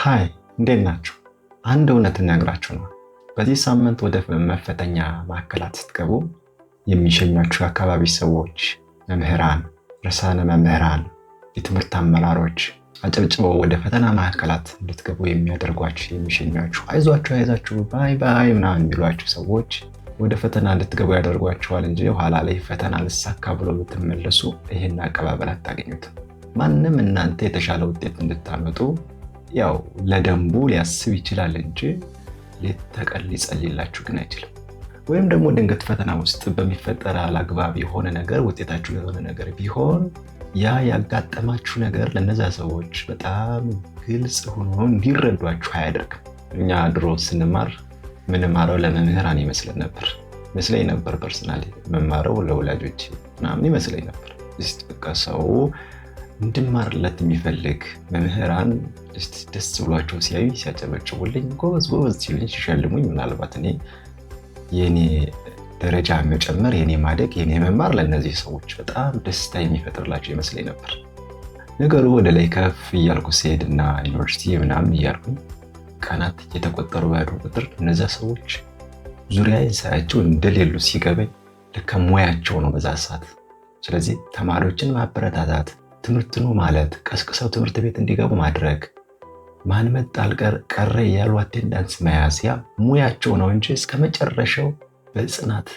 ሃይ እንዴት ናችሁ? አንድ እውነት እነግራችሁ ነው። በዚህ ሳምንት ወደ መፈተኛ ማዕከላት ስትገቡ የሚሸኟችሁ የአካባቢ ሰዎች፣ መምህራን፣ ርዕሳነ መምህራን፣ የትምህርት አመራሮች አጨብጭበው ወደ ፈተና ማዕከላት እንድትገቡ የሚያደርጓችሁ የሚሸኟችሁ፣ አይዟችሁ ባይ ባይ ምናምን የሚሏችሁ ሰዎች ወደ ፈተና እንድትገቡ ያደርጓችኋል እንጂ ኋላ ላይ ፈተና ልሳካ ብሎ ብትመለሱ ይህን አቀባበል አታገኙትም። ማንም እናንተ የተሻለ ውጤት እንድታመጡ ያው ለደንቡ ሊያስብ ይችላል እንጂ ሌት ተቀን ሊጸልይላችሁ ግን አይችልም። ወይም ደግሞ ድንገት ፈተና ውስጥ በሚፈጠር አላግባብ የሆነ ነገር ውጤታችሁ የሆነ ነገር ቢሆን ያ ያጋጠማችሁ ነገር ለነዛ ሰዎች በጣም ግልጽ ሆኖ እንዲረዷችሁ አያደርግም። እኛ ድሮ ስንማር ምንማረው ለመምህራን ይመስለኝ ነበር ፐርሰናሊ መማረው ለወላጆች ምናምን ይመስለኝ ነበር። በቃ ሰው እንድማርለት የሚፈልግ መምህራን ደስ ብሏቸው ሲያዩ ሲያጨበጭቡልኝ ጎበዝ ሲሉኝ ሲሸልሙኝ ምናልባት እኔ የኔ ደረጃ መጨመር የኔ ማደግ የኔ መማር ለእነዚህ ሰዎች በጣም ደስታ የሚፈጥርላቸው ይመስለኝ ነበር። ነገሩ ወደ ላይ ከፍ እያልኩ ሲሄድና ዩኒቨርሲቲ ምናምን እያልኩኝ ቀናት እየተቆጠሩ ባሉ ቁጥር እነዚያ ሰዎች ዙሪያዬን ሳያቸው እንደሌሉ ሲገበኝ ልክ ሙያቸው ነው በዛ ሰዓት። ስለዚህ ተማሪዎችን ማበረታታት ትምህርት ነው ማለት ቀስቅሰው ትምህርት ቤት እንዲገቡ ማድረግ ማን መጣ ቀረ ያሉ አቴንዳንስ መያዝ ያ ሙያቸው ነው እንጂ እስከ መጨረሻው በጽናት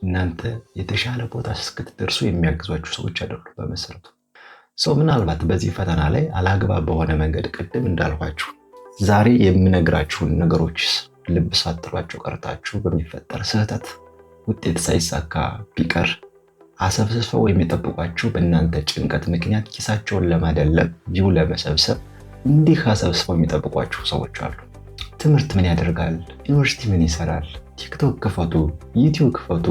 እናንተ የተሻለ ቦታ እስክትደርሱ የሚያግዟችሁ ሰዎች አይደሉም በመሰረቱ። ምናልባት በዚህ ፈተና ላይ አላግባብ በሆነ መንገድ ቅድም እንዳልኳችሁ ዛሬ የምነግራችሁን ነገሮች ልብ ሳትሏቸው ቀርታችሁ በሚፈጠር ስህተት ውጤት ሳይሳካ ቢቀር አሰብስበው የሚጠብቋችሁ በእናንተ ጭንቀት ምክንያት ኪሳቸውን ለማደለብ ቪው ለመሰብሰብ እንዲህ አሰብስበው የሚጠብቋችሁ ሰዎች አሉ። ትምህርት ምን ያደርጋል? ዩኒቨርሲቲ ምን ይሰራል? ቲክቶክ ክፈቱ፣ ዩቲዩብ ክፈቱ፣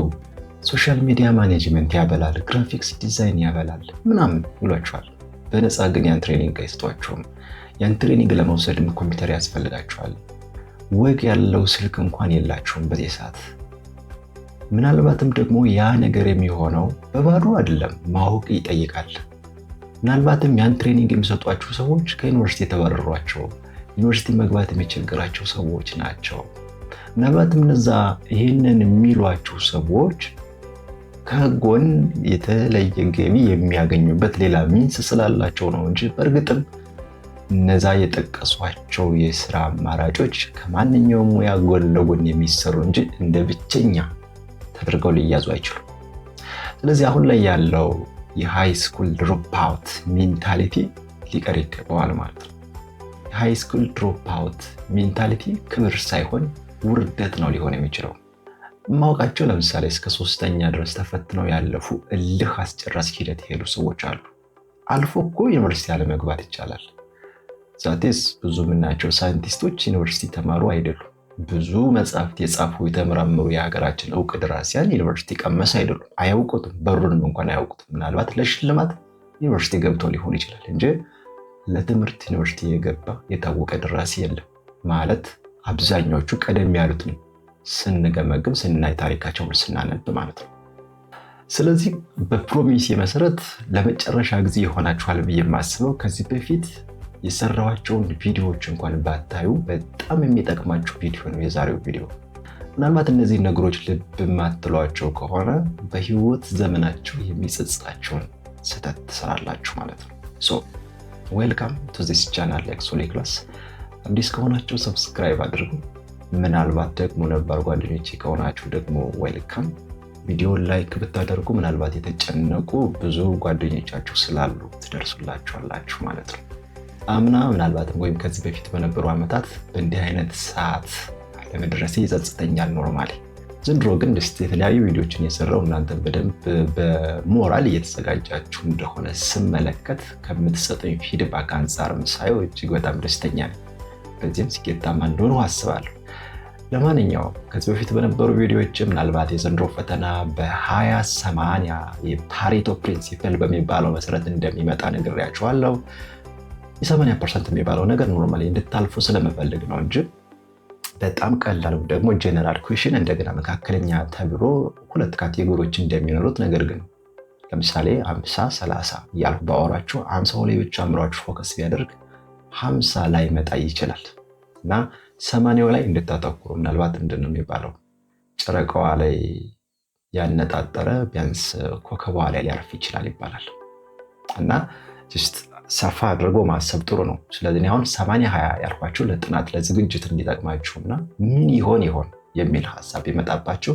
ሶሻል ሚዲያ ማኔጅመንት ያበላል፣ ግራፊክስ ዲዛይን ያበላል ምናምን ይሏችኋል። በነፃ ግን ያን ትሬኒንግ አይሰጧችሁም። ያን ትሬኒንግ ለመውሰድም ኮምፒውተር ያስፈልጋችኋል። ወግ ያለው ስልክ እንኳን የላችሁም በዚህ ሰዓት። ምናልባትም ደግሞ ያ ነገር የሚሆነው በባዶ አይደለም፣ ማወቅ ይጠይቃል። ምናልባትም ያን ትሬኒንግ የሚሰጧችሁ ሰዎች ከዩኒቨርሲቲ የተባረሯቸው ዩኒቨርሲቲ መግባት የሚቸግራቸው ሰዎች ናቸው። ምናልባትም እነዛ ይህንን የሚሏችሁ ሰዎች ከጎን የተለየ ገቢ የሚያገኙበት ሌላ ሚንስ ስላላቸው ነው እንጂ በእርግጥም እነዛ የጠቀሷቸው የስራ አማራጮች ከማንኛውም ሙያ ጎን ለጎን የሚሰሩ እንጂ እንደ ብቸኛ ተደርገው ሊያዙ አይችሉም። ስለዚህ አሁን ላይ ያለው የሃይ ስኩል ድሮፕ አውት ሜንታሊቲ ሊቀር ይገባዋል ማለት ነው። የሃይ ስኩል ድሮፕ አውት ሜንታሊቲ ክብር ሳይሆን ውርደት ነው ሊሆን የሚችለው። ማውቃቸው ለምሳሌ እስከ 3ኛ ድረስ ተፈትነው ያለፉ እልህ አስጨራሽ ሂደት የሄዱ ሰዎች አሉ። አልፎ እኮ ዩኒቨርሲቲ አለመግባት ይቻላል። ዛቴስ ብዙ የምናያቸው ሳይንቲስቶች ዩኒቨርሲቲ ተማሩ አይደሉም። ብዙ መጽሐፍት የጻፉ የተመራመሩ የሀገራችን እውቅ ደራሲያን ዩኒቨርሲቲ ቀመስ አይደሉም። አያውቁትም፣ በሩንም እንኳን አያውቁትም። ምናልባት ለሽልማት ዩኒቨርሲቲ ገብተው ሊሆን ይችላል እንጂ ለትምህርት ዩኒቨርሲቲ የገባ የታወቀ ደራሲ የለም። ማለት አብዛኛዎቹ ቀደም ያሉትን ስንገመግም ስናይ ታሪካቸውን ስናነብ ማለት ነው። ስለዚህ በፕሮሚስ መሰረት ለመጨረሻ ጊዜ ይሆናችኋል ብዬ የማስበው ከዚህ በፊት የሰራኋቸውን ቪዲዮዎች እንኳን ባታዩ በጣም የሚጠቅማችሁ ቪዲዮ ነው የዛሬው ቪዲዮ። ምናልባት እነዚህ ነገሮች ልብ ማትሏቸው ከሆነ በህይወት ዘመናችሁ የሚጸጽታቸውን ስህተት ትሰራላችሁ ማለት ነው። ዌልካም ቱ ዚስ ቻናል ኤክሶሌ ክላስ። አዲስ ከሆናችሁ ሰብስክራይብ አድርጉ። ምናልባት ደግሞ ነባር ጓደኞቼ ከሆናችሁ ደግሞ ዌልካም። ቪዲዮን ላይክ ብታደርጉ ምናልባት የተጨነቁ ብዙ ጓደኞቻችሁ ስላሉ ትደርሱላችኋላችሁ ማለት ነው። አምና ምናልባትም ወይም ከዚህ በፊት በነበሩ ዓመታት በእንዲህ አይነት ሰዓት ለመድረሴ ይጸጽተኛል ኖርማሊ። ዘንድሮ ግን የተለያዩ ቪዲዮዎችን የሰራው እናንተን በደንብ በሞራል እየተዘጋጃችሁ እንደሆነ ስመለከት ከምትሰጡኝ ፊድባክ አንጻርም ሳየው እጅግ በጣም ደስተኛ ነኝ። በዚህም ስኬታማ እንደሆነ አስባለሁ። ለማንኛውም ከዚህ በፊት በነበሩ ቪዲዮዎች ምናልባት የዘንድሮ ፈተና በ20/80 የፓሬቶ ፕሪንሲፕል በሚባለው መሰረት እንደሚመጣ ነግሬያችኋለሁ። የ80% የሚባለው ነገር ኖርማሊ እንድታልፉ ስለመፈልግ ነው እንጂ በጣም ቀላሉ ደግሞ ጀነራል ኩዌሽን እንደገና መካከለኛ ተብሎ 2 ካቴጎሪዎች እንደሚኖሩት ነገር ግን ለምሳሌ 50 30 እያልኩ ባወራችሁ 50 ላይ ብቻ አምሯችሁ ፎከስ ቢያደርግ 50 ላይ መጣ ይችላል እና 80ው ላይ እንድታተኩሩ ምናልባት ምንድን ነው የሚባለው ጨረቃዋ ላይ ያነጣጠረ ቢያንስ ኮከቧ ላይ ሊያርፍ ይችላል ይባላል እና ሰፋ አድርጎ ማሰብ ጥሩ ነው። ስለዚህ አሁን 80-20 ያልኳችሁ ለጥናት ለዝግጅት እንዲጠቅማችሁና ምን ይሆን የሚል ሀሳብ የመጣባችሁ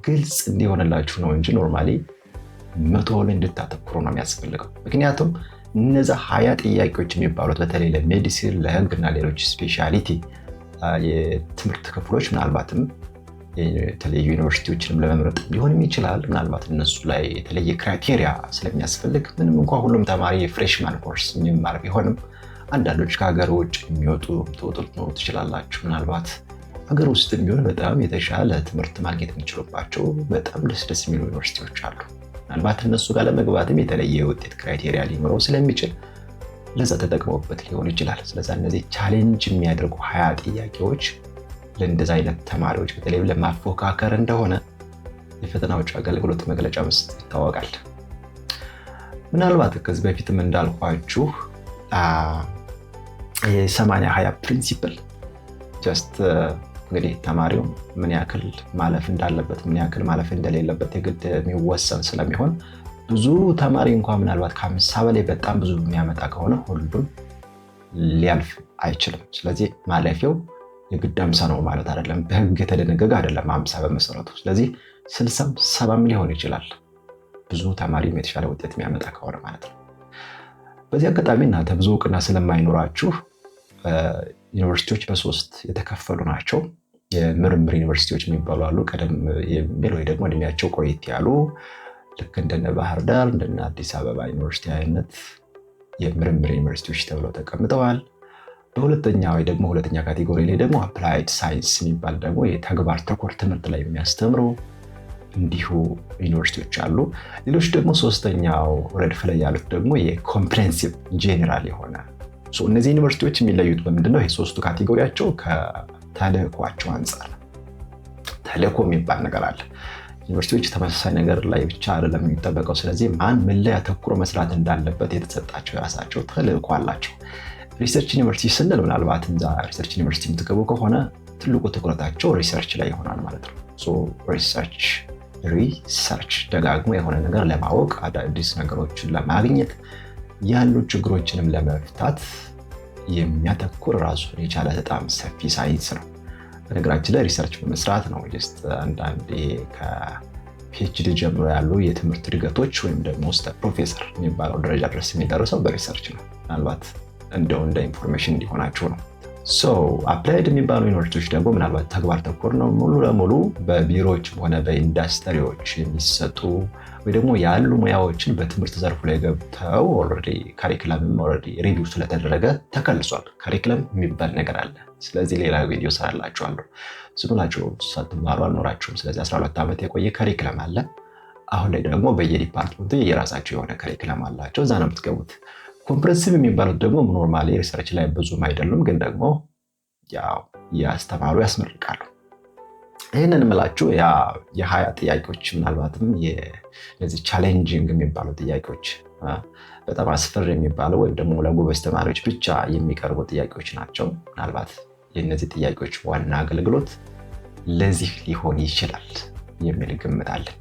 ግልጽ እንዲሆንላችሁ ነው እንጂ ኖርማሊ 100 ላይ እንድታተኩሩ ነው የሚያስፈልገው። ምክንያቱም እነዛ 20 ጥያቄዎች የሚባሉት በተለይ ለሜዲሲን ለህግና ሌሎች ስፔሻሊቲ የትምህርት ክፍሎች ምናልባትም የተለያዩ ዩኒቨርሲቲዎችንም ለመምረጥ ሊሆንም ይችላል። ምናልባት እነሱ ላይ የተለየ ክራይቴሪያ ስለሚያስፈልግ ምንም እንኳን ሁሉም ተማሪ የፍሬሽማን ኮርስ የሚማር ቢሆንም አንዳንዶች ከሀገር ውጭ የሚወጡ ትኖሩ ትችላላችሁ። ምናልባት ሀገር ውስጥ ቢሆን በጣም የተሻለ ትምህርት ማግኘት የሚችሉባቸው በጣም ደስ የሚሉ ዩኒቨርሲቲዎች አሉ። ምናልባት እነሱ ጋር ለመግባትም የተለየ ውጤት ክራይቴሪያ ሊኖረው ስለሚችል ለዛ ተጠቅመውበት ሊሆን ይችላል። ስለዚህ እነዚህ ቻሌንጅ የሚያደርጉ 20 ጥያቄዎች ለእንደዚህ አይነት ተማሪዎች በተለይ ለማፎካከር እንደሆነ የፈተናዎች አገልግሎት መግለጫ ውስጥ ይታወቃል። ምናልባት ከዚህ በፊትም እንዳልኳችሁ የ80-20 ፕሪንሲፕል እንግዲህ ተማሪው ምን ያክል ማለፍ እንዳለበት ምን ያክል ማለፍ እንደሌለበት የግድ የሚወሰን ስለሚሆን ብዙ ተማሪ እንኳን ምናልባት ከ50 በላይ በጣም ብዙ የሚያመጣ ከሆነ ሁሉም ሊያልፍ አይችልም። ስለዚህ ማለፊያው የግድ 50 ነው ማለት አይደለም። በህግ የተደነገገ አይደለም 50 በመሰረቱ። ስለዚህ 60 70 ሊሆን ይችላል ብዙ ተማሪ የተሻለ ውጤት የሚያመጣ ከሆነ ማለት ነው። በዚህ አጋጣሚ እናንተ ብዙ እውቅና ስለማይኖራችሁ ዩኒቨርሲቲዎች በሶስት የተከፈሉ ናቸው። የምርምር ዩኒቨርሲቲዎች የሚባሉ አሉ። ቀደም የሚል ወይ ደግሞ እድሜያቸው ቆየት ያሉ ልክ እንደነ ባህር ዳር እንደነ አዲስ አበባ ዩኒቨርሲቲ አይነት የምርምር ዩኒቨርሲቲዎች ተብለው ተቀምጠዋል። በሁለተኛ ወይ ደግሞ ሁለተኛ ካቴጎሪ ላይ ደግሞ አፕላይድ ሳይንስ የሚባል ደግሞ የተግባር ተኮር ትምህርት ላይ የሚያስተምሩ እንዲሁ ዩኒቨርሲቲዎች አሉ። ሌሎች ደግሞ ሶስተኛው ረድፍ ላይ ያሉት ደግሞ የኮምፕሬሄንሲቭ ጄኔራል የሆነ እነዚህ ዩኒቨርሲቲዎች የሚለዩት በምንድነው? ይሄ ሶስቱ ካቴጎሪያቸው ከተልዕኳቸው አንጻር ተልዕኮ የሚባል ነገር አለ። ዩኒቨርሲቲዎች ተመሳሳይ ነገር ላይ ብቻ አይደለም የሚጠበቀው። ስለዚህ ማን ምን ላይ አተኩሮ መስራት እንዳለበት የተሰጣቸው የራሳቸው ተልዕኮ አላቸው። ሪሰርች ዩኒቨርሲቲ ስንል ምናልባት እዛ ሪሰርች ዩኒቨርሲቲ የምትገቡ ከሆነ ትልቁ ትኩረታቸው ሪሰርች ላይ ይሆናል ማለት ነው። ሪሰርች ደጋግሞ የሆነ ነገር ለማወቅ አዳዲስ ነገሮችን ለማግኘት ያሉ ችግሮችንም ለመፍታት የሚያተኩር ራሱን የቻለ በጣም ሰፊ ሳይንስ ነው። በነገራችን ላይ ሪሰርች በመስራት ነው አንዳንድ ከፒኤችዲ ጀምሮ ያሉ የትምህርት እድገቶች ወይም ደግሞ እስከ ፕሮፌሰር የሚባለው ደረጃ ድረስ የሚደርሰው በሪሰርች ነው። ምናልባት እንደ ኢንፎርሜሽን እንዲሆናችሁ ነው። አፕላይድ የሚባሉ ዩኒቨርሲቲዎች ደግሞ ምናልባት ተግባር ተኮር ነው። ሙሉ ለሙሉ በቢሮዎች ሆነ በኢንዱስትሪዎች የሚሰጡ ወይ ደግሞ ያሉ ሙያዎችን በትምህርት ዘርፉ ላይ ገብተው ኦልሬዲ ካሪኩለም ሪቪው ስለተደረገ ተከልሷል። ካሪኩለም የሚባል ነገር አለ። ስለዚህ ሌላ ቪዲዮ ሰራላችኋለሁ። ዝም ብላችሁ ሳትማሩ አልኖራችሁም። ስለዚህ 12 ዓመት የቆየ ካሪኩለም አለ። አሁን ላይ ደግሞ በየዲፓርትመንቱ የራሳቸው የሆነ ካሪኩለም አላቸው። እዛ ነው የምትገቡት። ኮምፕሬሄንሲቭ የሚባሉት ደግሞ ኖርማሊ ሪሰርች ላይ ብዙም አይደሉም፣ ግን ደግሞ ያው ያስተማሩ ያስመርቃሉ። ይህንን የምላችሁ የ20 ጥያቄዎች ምናልባትም የዚህ ቻሌንጂንግ የሚባሉ ጥያቄዎች በጣም አስፈሪ የሚባሉ ወይም ደግሞ ለጎበዝ ተማሪዎች ብቻ የሚቀርቡ ጥያቄዎች ናቸው። ምናልባት የእነዚህ ጥያቄዎች ዋና አገልግሎት ለዚህ ሊሆን ይችላል የሚል ግምት አለኝ።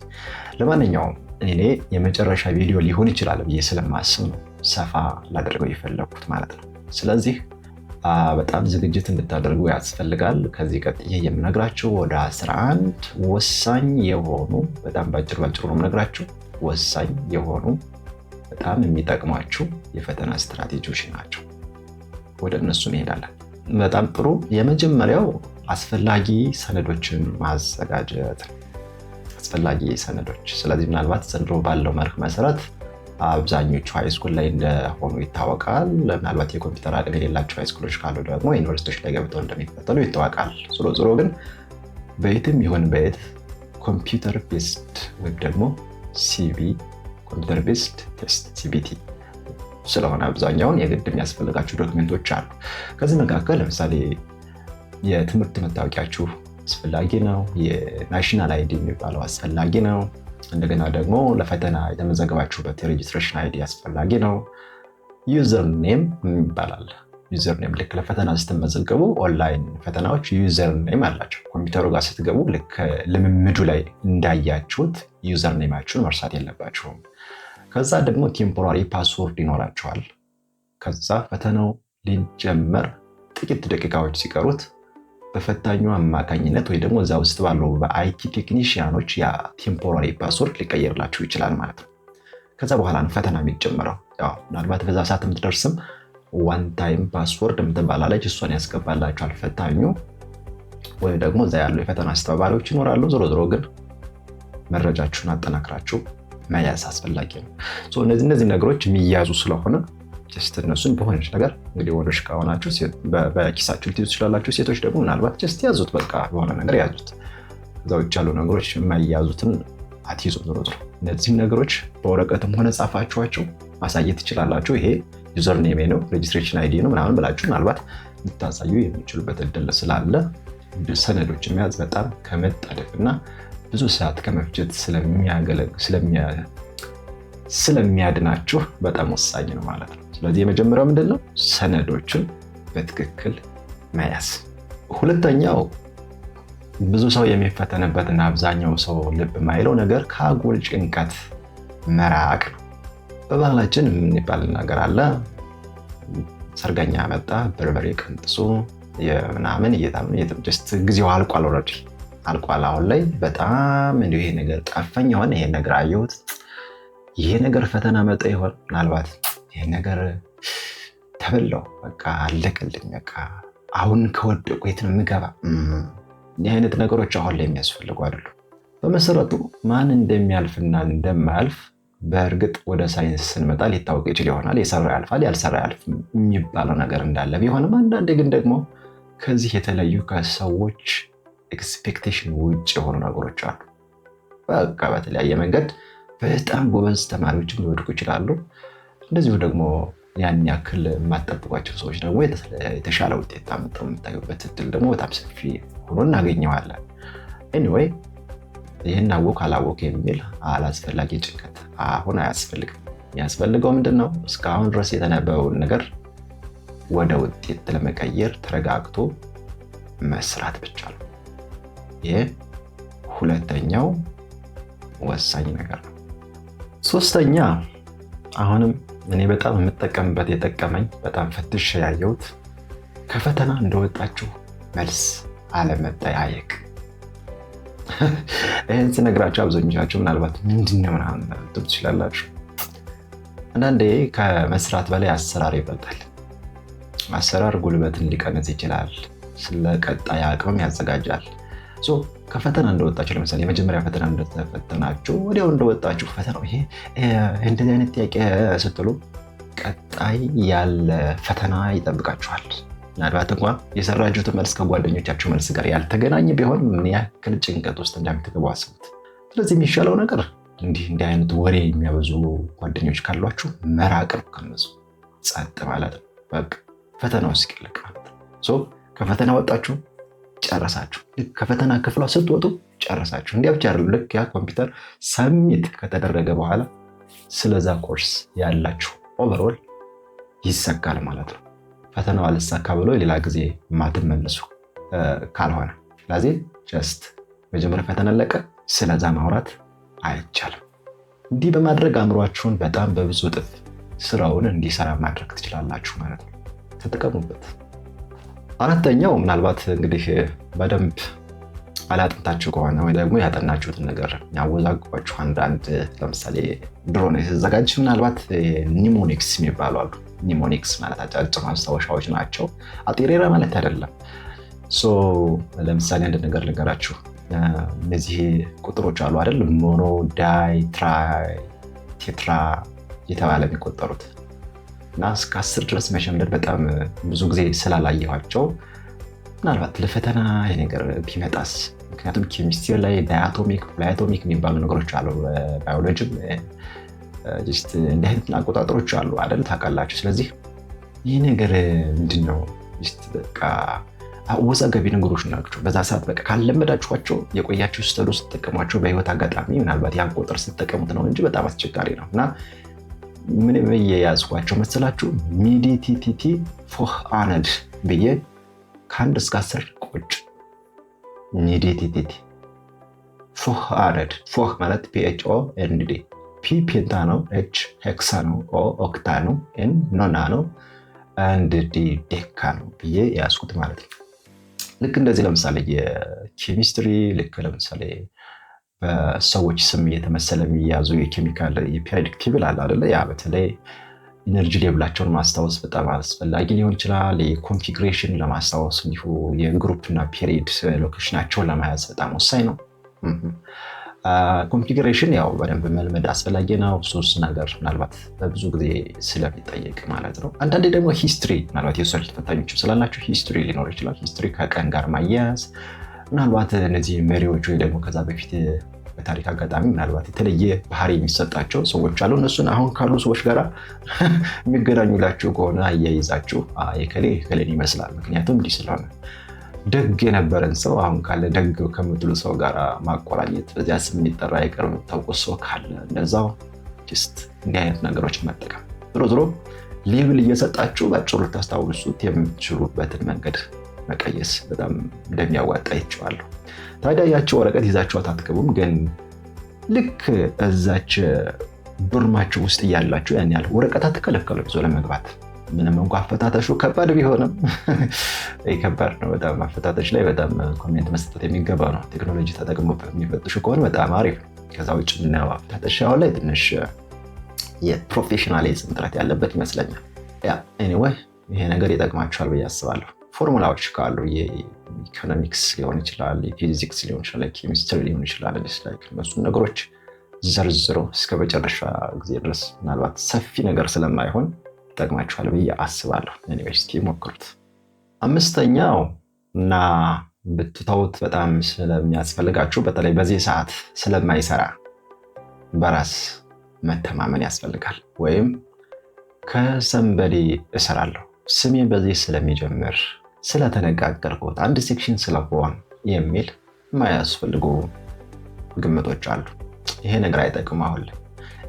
ለማንኛውም እኔ የመጨረሻ ቪዲዮ ሊሆን ይችላል ብዬ ስለማስብ ነው ሰፋ ላደርገው የፈለኩት ማለት ነው። ስለዚህ በጣም ዝግጅት እንድታደርጉ ያስፈልጋል። ከዚህ ቀጥዬ የምነግራችሁ ወደ 11 ወሳኝ የሆኑ በጣም ባጭሩ ነው የምነግራችሁ ወሳኝ የሆኑ በጣም የሚጠቅሟችሁ የፈተና ስትራቴጂዎች ናቸው። ወደ እነሱ እንሄዳለን። በጣም ጥሩ። የመጀመሪያው አስፈላጊ ሰነዶችን ማዘጋጀት። አስፈላጊ ሰነዶች። ስለዚህ ምናልባት ዘንድሮ ባለው መርህ መሰረት አብዛኞቹ ሃይስኩል ላይ እንደሆኑ ይታወቃል። ምናልባት የኮምፒውተር አቅም የሌላቸው ሃይስኩሎች ካሉ ደግሞ ዩኒቨርሲቲዎች ላይ ገብተው እንደሚፈተኑ ይታወቃል። ዞሮ ግን በየትም ይሁን በየት ኮምፒውተር ቤስድ ወይም ደግሞ ሲቢ ኮምፒውተር ቤስድ ቴስት ሲቢቲ ስለሆነ አብዛኛውን የግድ የሚያስፈልጋችሁ ዶክመንቶች አሉ። ከዚህ መካከል ለምሳሌ የትምህርት መታወቂያችሁ አስፈላጊ ነው። የናሽናል አይዲ የሚባለው አስፈላጊ ነው። እንደገና ደግሞ ለፈተና የተመዘገባችሁበት የሬጅስትሬሽን አይዲ አስፈላጊ ነው። ዩዘር ኔም ይባላል። ዩዘር ኔም ልክ ለፈተና ስትመዘገቡ ኦንላይን ፈተናዎች ዩዘር ኔም አላቸው። ኮምፒውተሩ ጋር ስትገቡ ልክ ልምምዱ ላይ እንዳያችሁት ዩዘር ኔማችሁን መርሳት የለባችሁም። ከዛ ደግሞ ቴምፖራሪ ፓስወርድ ይኖራቸዋል። ከዛ ፈተናው ሊጀመር ጥቂት ደቂቃዎች ሲቀሩት በፈታኙ አማካኝነት ወይ ደግሞ እዛ ውስጥ ባለው በአይቲ ቴክኒሽያኖች ያ ቴምፖራሪ ፓስወርድ ሊቀየርላችሁ ይችላል ማለት ነው። ከዛ በኋላ ነው ፈተና የሚጀምረው። ምናልባት በዛ ሰዓት የምትደርስም ዋን ታይም ፓስወርድ የምትባላለች እሷን ያስገባላችኋል ፈታኙ፣ ወይ ደግሞ እዛ ያሉ የፈተና አስተባባሪዎች ይኖራሉ። ዞሮ ዞሮ ግን መረጃችሁን አጠናክራችሁ መያዝ አስፈላጊ ነው። እነዚህ ነገሮች የሚያዙ ስለሆነ ጀስት እነሱን በሆነች ነገር እንግዲህ ወንዶች ከሆናችሁ በኪሳችሁ ልትይዙ ትችላላችሁ። ሴቶች ደግሞ ምናልባት ጀስት ያዙት፣ በቃ በሆነ ነገር ያዙት። እዛ ውጭ ያሉ ነገሮች የማይያዙትን አትይዙ። ዞሮ ዞሮ እነዚህም ነገሮች በወረቀትም ሆነ ጻፋችኋቸው ማሳየት ትችላላችሁ። ይሄ ዩዘር ኔሜ ነው፣ ሬጅስትሬሽን አይዲ ነው ምናምን ብላችሁ ምናልባት ልታሳዩ የሚችሉበት እድል ስላለ ሰነዶችን መያዝ በጣም ከመጣደፍ እና ብዙ ሰዓት ከመፍጀት ስለሚያድናችሁ በጣም ወሳኝ ነው ማለት ነው። ስለዚህ የመጀመሪያው ምንድነው? ሰነዶችን በትክክል መያዝ። ሁለተኛው ብዙ ሰው የሚፈተንበትና አብዛኛው ሰው ልብ የማይለው ነገር ከአጉል ጭንቀት መራቅ ነው። በባህላችን የሚባል ነገር አለ። ሰርገኛ መጣ በርበሬ ቀንጥሱ ምናምን ጀስት ጊዜው አልቋል፣ ኦልሬዲ አልቋል። አሁን ላይ በጣም እንዲሁ ይሄ ነገር ጠፈኝ የሆነ ይሄ ነገር አየሁት፣ ይሄ ነገር ፈተና መጣ ይሆን ምናልባት ይሄ ነገር ተበላው፣ በቃ አለቀልኝ፣ በቃ አሁን ከወደቁ የት ነው የምገባ? እንዲህ አይነት ነገሮች አሁን ላይ የሚያስፈልጉ አይደሉም። በመሰረቱ ማን እንደሚያልፍና እንደማያልፍ በእርግጥ ወደ ሳይንስ ስንመጣ ሊታወቅ ይችል ይሆናል። የሰራ ያልፋል፣ ያልሰራ ያልፍ የሚባለው ነገር እንዳለ ቢሆንም አንዳንዴ ግን ደግሞ ከዚህ የተለዩ ከሰዎች ኤክስፔክቴሽን ውጭ የሆኑ ነገሮች አሉ። በቃ በተለያየ መንገድ በጣም ጎበዝ ተማሪዎችም ሊወድቁ ይችላሉ። እንደዚሁ ደግሞ ያን ያክል የማትጠብቋቸው ሰዎች ደግሞ የተሻለ ውጤት አምጥተው የምታዩበት እድል ደግሞ በጣም ሰፊ ሆኖ እናገኘዋለን። ኤኒዌይ ይህን አወቅ አላወቅ የሚል አላስፈላጊ ጭንቀት አሁን አያስፈልግም። የሚያስፈልገው ምንድን ነው? እስካሁን ድረስ የተነበበውን ነገር ወደ ውጤት ለመቀየር ተረጋግቶ መስራት ብቻ ነው። ይህ ሁለተኛው ወሳኝ ነገር ነው። ሶስተኛ አሁንም እኔ በጣም የምጠቀምበት የጠቀመኝ በጣም ፈትሽ ያየሁት ከፈተና እንደወጣችሁ መልስ አለመጠያየቅ። ይህን ስነግራችሁ አብዛኞቻችሁ ምናልባት ምንድነው ምናምን ልትሉ ትችላላችሁ። አንዳንዴ ከመስራት በላይ አሰራር ይበልጣል። አሰራር ጉልበትን ሊቀንስ ይችላል፣ ስለ ቀጣይ አቅምም ያዘጋጃል። ከፈተና እንደወጣችሁ ለምሳሌ የመጀመሪያ ፈተና እንደተፈተናችሁ ወዲያው እንደወጣችሁ ፈተናው ይሄ እንደዚህ አይነት ጥያቄ ስትሉ ቀጣይ ያለ ፈተና ይጠብቃችኋል። ምናልባት እንኳን የሰራችሁትን መልስ ከጓደኞቻችሁ መልስ ጋር ያልተገናኘ ቢሆን ምን ያክል ጭንቀት ውስጥ እንደምትገቡ አስቡት። ስለዚህ የሚሻለው ነገር እንዲህ አይነት ወሬ የሚያበዙ ጓደኞች ካሏችሁ መራቅ ነው። ከነሱ ጸጥ ማለት ነው። በቃ ፈተናው እስኪለቅ ማለት ነው። ከፈተና ወጣችሁ ጨረሳችሁ። ልክ ከፈተና ክፍሏ ስትወጡ ጨረሳችሁ። እንዲያ ብቻ አይደለም። ልክ ያ ኮምፒውተር ሰሚት ከተደረገ በኋላ ስለዛ ኮርስ ያላችሁ ኦቨርኦል ይሰካል ማለት ነው። ፈተናው አልሳካ ብሎ ሌላ ጊዜ ማትመለሱ ካልሆነ ስለዚህ ጀስት መጀመሪያ ፈተና ለቀ ስለዛ ማውራት አይቻልም። እንዲህ በማድረግ አእምሯችሁን በጣም በብዙ እጥፍ ስራውን እንዲሰራ ማድረግ ትችላላችሁ ማለት ነው። ተጠቀሙበት። አራተኛው ምናልባት እንግዲህ በደንብ አላጥንታችሁ ከሆነ ወይ ደግሞ ያጠናችሁትን ነገር ያወዛግባችሁ አንዳንድ ለምሳሌ ድሮን ሲዘጋጅ ምናልባት ኒሞኒክስ የሚባሉ አሉ። ኒሞኒክስ ማለት አጫጭር ማስታወሻዎች ናቸው። አጤሬራ ማለት አይደለም። ለምሳሌ አንድ ነገር ልንገራችሁ። እነዚህ ቁጥሮች አሉ አይደል? ሞኖ፣ ዳይ፣ ትራይ፣ ቴትራ የተባለ የሚቆጠሩት እና እስከ 10 ድረስ መሸምደድ በጣም ብዙ ጊዜ ስላላየኋቸው ምናልባት ለፈተና የነገር ቢመጣስ። ምክንያቱም ኬሚስትሪ ላይ ዳያቶሚክ፣ ፕላቶሚክ የሚባሉ ነገሮች አሉ። ባዮሎጂም እንዲህ አይነት አቆጣጠሮች አሉ አይደል? ታውቃላችሁ። ስለዚህ ይህ ነገር ምንድን ነው? በቃ አወዛጋቢ ነገሮች ናቸው። በዛ ሰዓት በቃ ካለመዳችኋቸው የቆያችሁ ስትጠቀሟቸው በህይወት አጋጣሚ ምናልባት ያን ቁጥር ስትጠቀሙት ነው እንጂ በጣም አስቸጋሪ ነው እና ምን ብዬ ያዝኳቸው መሰላችሁ? ሚዲቲቲቲ ፎህ አነድ ብዬ ከ1 እስከ 10 ቁጭ። ሚዲቲቲቲ ፎህ አነድ። ፎህ ማለት PHOND። ፒ ፔንታ ነው፣ ኤች ሄክሳ ነው፣ ኦ ኦክታ ነው፣ ኤን ኖና ነው፣ አንድ ዲ ዴካ ነው ብዬ ያዝኩት ማለት ነው። ልክ እንደዚህ ለምሳሌ የኬሚስትሪ ልክ ለምሳሌ በሰዎች ስም እየተመሰለ የሚያዙ የኬሚካል የፔሪዮዲክ ቴብል አለ አይደለ? ያ በተለይ ኢነርጂ ሌብላቸውን ማስታወስ በጣም አስፈላጊ ሊሆን ይችላል። የኮንፊግሬሽን ለማስታወስ እንዲሁ የግሩፕ እና ፔሪድ ሎኬሽናቸውን ለመያዝ በጣም ወሳኝ ነው። ኮንፊግሬሽን ያው በደንብ መልመድ አስፈላጊ ነው። ሶስት ነገር ምናልባት በብዙ ጊዜ ስለሚጠየቅ ማለት ነው። አንዳንዴ ደግሞ ሂስትሪ ምናልባት የወሰዱት ተፈታኞችም ስላላቸው ሂስትሪ ሊኖር ይችላል። ሂስትሪ ከቀን ጋር ማያያዝ ምናልባት እነዚህ መሪዎች ወይ ደግሞ ከዛ በፊት በታሪክ አጋጣሚ ምናልባት የተለየ ባህሪ የሚሰጣቸው ሰዎች አሉ። እነሱን አሁን ካሉ ሰዎች ጋር የሚገናኙላችሁ ከሆነ አያይዛችሁ የከሌን ይመስላል ምክንያቱም እንዲህ ስለሆነ ደግ የነበረን ሰው አሁን ካለ ደግ ከምትሉ ሰው ጋር ማቆራኘት፣ በዚያ ስም የሚጠራ የቅርብ የምታውቁት ሰው ካለ እንደዛው ጀስት እንዲህ አይነት ነገሮችን መጠቀም ዞሮ ሌብል እየሰጣችሁ ባጭሩ ልታስታውሱት የምትችሉበትን መንገድ መቀየስ በጣም እንደሚያዋጣ ይችዋለሁ። ታዲያ ያቸው ወረቀት ይዛችኋት አትገቡም፣ ግን ልክ እዛች ዶርማችሁ ውስጥ እያላችሁ ያን ያህል ወረቀት አትከለከሉም ይዞ ለመግባት። ምንም እንኳ አፈታተሹ ከባድ ቢሆንም ከባድ ነው በጣም አፈታተሽ ላይ በጣም ኮሜንት መስጠት የሚገባ ነው። ቴክኖሎጂ ተጠቅሞ የሚፈትሹ ከሆነ በጣም አሪፍ ነው። ከዛ ውጭ ምናየው አፈታተሽ አሁን ላይ ትንሽ የፕሮፌሽናሊዝም ጥረት ያለበት ይመስለኛል። ኤኒዌይ ይሄ ነገር ይጠቅማችኋል ብዬ አስባለሁ። ፎርሙላዎች ካሉ የኢኮኖሚክስ ሊሆን ይችላል፣ የፊዚክስ ሊሆን ይችላል፣ የኬሚስትሪ ሊሆን ይችላል። እነሱን ነገሮች ዘርዝሮ እስከ መጨረሻ ጊዜ ድረስ ምናልባት ሰፊ ነገር ስለማይሆን ይጠቅማችኋል ብዬ አስባለሁ። ኤኒዌይስ እስኪ ሞክሩት። አምስተኛው እና ብትተውት በጣም ስለሚያስፈልጋችሁ በተለይ በዚህ ሰዓት ስለማይሰራ በራስ መተማመን ያስፈልጋል። ወይም ከሰንበዴ እሰራለሁ ስሜ በዚህ ስለሚጀምር ስለተነጋገርኩት አንድ ሴክሽን ስለሆን የሚል የማያስፈልጉ ግምቶች አሉ። ይሄ ነገር አይጠቅም። አሁን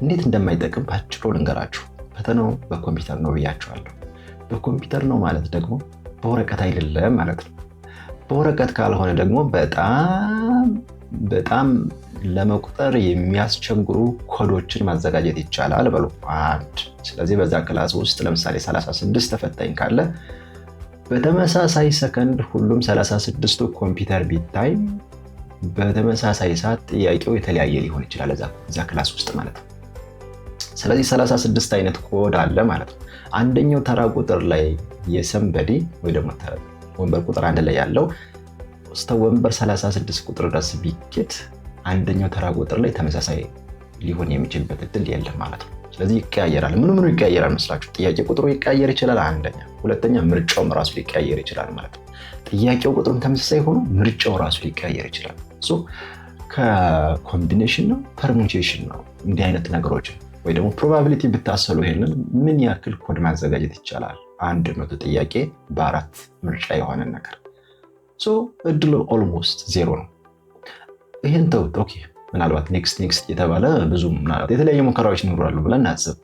እንዴት እንደማይጠቅም ባጭሩ ልንገራችሁ። ፈተናው በኮምፒውተር ነው ብያችኋለሁ። በኮምፒውተር ነው ማለት ደግሞ በወረቀት አይደለም ማለት ነው። በወረቀት ካልሆነ ደግሞ በጣም ለመቁጠር የሚያስቸግሩ ኮዶችን ማዘጋጀት ይቻላል በሉ አንድ። ስለዚህ በዛ ክላስ ውስጥ ለምሳሌ 36 ተፈታኝ ካለ በተመሳሳይ ሰከንድ ሁሉም 36ቱ ኮምፒውተር ቢታይ በተመሳሳይ ሰዓት ጥያቄው የተለያየ ሊሆን ይችላል እዛ ክላስ ውስጥ ማለት ነው። ስለዚህ 36 አይነት ኮድ አለ ማለት ነው። አንደኛው ተራ ቁጥር ላይ የሰንበዲ ወይ ደግሞ ወንበር ቁጥር አንድ ላይ ያለው እስከ ወንበር 36 ቁጥር ድረስ ቢኬድ አንደኛው ተራ ቁጥር ላይ ተመሳሳይ ሊሆን የሚችልበት እድል የለም ማለት ነው። ስለዚህ ይቀያየራል። ምኑ ይቀያየራል መስላችሁ? ጥያቄ ቁጥሩ ይቀያየር ይችላል አንደኛ፣ ሁለተኛ ምርጫውም ራሱ ሊቀያየር ይችላል ማለት ነው። ጥያቄው ቁጥሩም ተመሳሳይ ሆኖ ምርጫው ራሱ ሊቀያየር ይችላል። ከኮምቢኔሽን ነው ፐርሙቴሽን ነው እንዲህ አይነት ነገሮች ወይ ደግሞ ፕሮባቢሊቲ ብታሰሉ ይሄንን ምን ያክል ኮድ ማዘጋጀት ይቻላል? 100 ጥያቄ በአራት ምርጫ የሆነ ነገር እድሉ ኦልሞስት ዜሮ ነው። ይሄን ተውት። ኦኬ ምናልባት ኔክስት የተባለ ብዙ ምናልባት የተለያዩ ሙከራዎች ይኖራሉ ብለን እናስብ።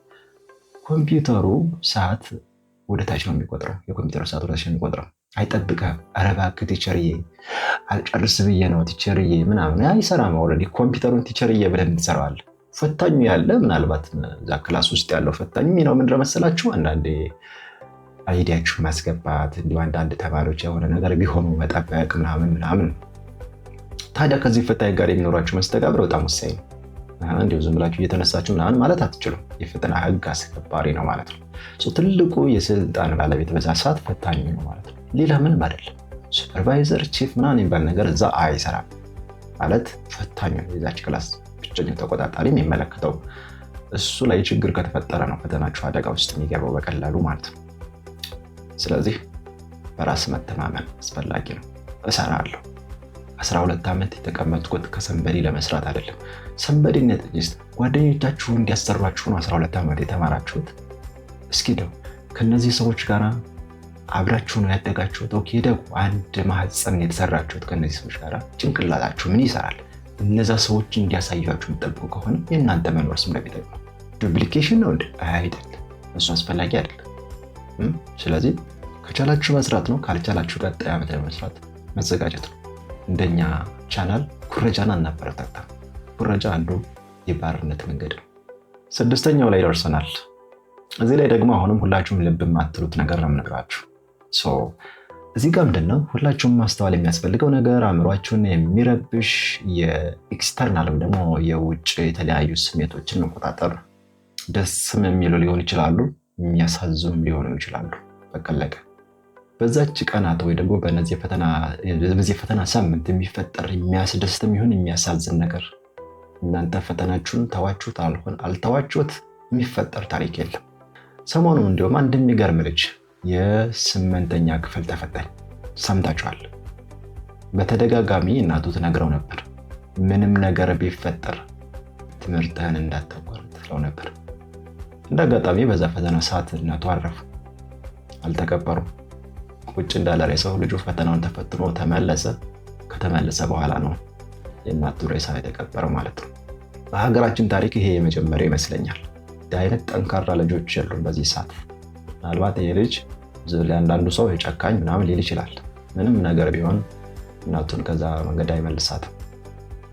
ኮምፒውተሩ ሰዓት ወደታች ነው የሚቆጥረው። የኮምፒውተሩ ሰዓት ወደታች ነው የሚቆጥረው። አይጠብቅህም። ኧረ እባክህ ቲቸርዬ አልጨርስ ብዬ ነው ቲቸርዬ ምናምን አይሰራም። ኦልሬዲ ኮምፒውተሩን ቲቸርዬ ብለህ ትሰራዋለህ። ፈታኙ ያለ ምናልባት እዛ ክላስ ውስጥ ያለው ፈታኙ ነው ምንድን መሰላችሁ? አንዳንዴ አይዲያችሁ ማስገባት እንዲሁ አንዳንድ ተማሪዎች የሆነ ነገር ቢሆኑ መጠበቅ ምናምን። ታዲያ ከዚህ ፈታኝ ጋር የሚኖራችሁ መስተጋብር በጣም ወሳኝ ነው። እንዲሁ ዝም ብላችሁ እየተነሳችሁ ምናምን ማለት አትችሉም። የፈተና ህግ አስከባሪ ነው ማለት ነው። ትልቁ የስልጣን ባለቤት በዛ ሰዓት ፈታኝ ነው ማለት ነው። ሌላ ምንም አይደለም። ሱፐርቫይዘር ቺፍ ምናምን የሚባል ነገር እዛ አይሰራም ማለት ፈታኝ ነው። የዛች ክላስ ብቸኛው ተቆጣጣሪ የሚመለከተው እሱ ላይ ችግር ከተፈጠረ ነው ፈተናችሁ አደጋ ውስጥ የሚገባው በቀላሉ ማለት ነው። ስለዚህ በራስ መተማመን አስፈላጊ ነው። እሰራለሁ 12 ዓመት የተቀመጥኩት ከሰንበዲ ለመስራት አይደለም። ሰንበዲነት ጓደኞቻችሁ እንዲያሰሯችሁ ነው 12 ዓመት የተማራችሁት። እስኪ ደው ከነዚህ ሰዎች ጋር አብራችሁ ነው ያደጋችሁት። ኦኬ ደግሞ አንድ ማህፀን የተሰራችሁት ከነዚህ ሰዎች ጋር ጭንቅላታችሁ ምን ይሰራል? እነዛ ሰዎች እንዲያሳያችሁ የምትጠብቁ ከሆነ የእናንተ መኖር ስም ለቤት ነው። ዱፕሊኬሽን ነው እንዴ? አይደለም፣ እሱ አስፈላጊ አይደለም። ስለዚህ ከቻላችሁ መስራት ነው፣ ካልቻላችሁ ቀጣይ ዓመት ለመስራት መዘጋጀት ነው። እንደኛ ቻናል ኩረጃን አናበረታታም። ኩረጃ አንዱ የባርነት መንገድ ነው። 6ኛው ላይ ደርሰናል። እዚህ ላይ ደግሞ አሁንም ሁላችሁም ልብ የማትሉት ነገር ነው የምነግራችሁ። እዚህ ጋር ምንድነው ሁላችሁም ማስተዋል የሚያስፈልገው ነገር አእምሯችሁን የሚረብሽ የኤክስተርናል ወይም ደግሞ የውጭ የተለያዩ ስሜቶችን መቆጣጠር ነው። ደስም የሚሉ ሊሆኑ ይችላሉ፣ የሚያሳዝኑም ሊሆኑ ይችላሉ። በቀለቀ በዛች ቀናት ወይ ደግሞ በዚህ ፈተና ሳምንት የሚፈጠር የሚያስደስትም ይሁን የሚያሳዝን ነገር እናንተ ፈተናችሁን ተዋችሁት አልተዋችሁት የሚፈጠር ታሪክ የለም። ሰሞኑን እንዲሁም አንድ የሚገርም ልጅ የ8ኛ ክፍል ተፈታኝ ሰምታችኋል። በተደጋጋሚ እናቱ ትነግረው ነበር፣ ምንም ነገር ቢፈጠር ትምህርትህን እንዳታቋርጥ ትለው ነበር። እንደ አጋጣሚ በዛ ፈተና ሰዓት እናቱ አረፉ፣ አልተቀበሩም። ቁጭ እንዳለ ሬሳው ልጁ ፈተናውን ተፈትኖ ተመለሰ። ከተመለሰ በኋላ ነው የእናቱ ሬሳ የተቀበረው ማለት ነው። በሀገራችን ታሪክ ይሄ የመጀመሪያ ይመስለኛል። አይነት ጠንካራ ልጆች የሉም በዚህ ሰዓት። ምናልባት ይሄ ልጅ ለአንዳንዱ ሰው የጨካኝ ምናምን ሊል ይችላል። ምንም ነገር ቢሆን እናቱን ከዛ መንገድ አይመልሳትም።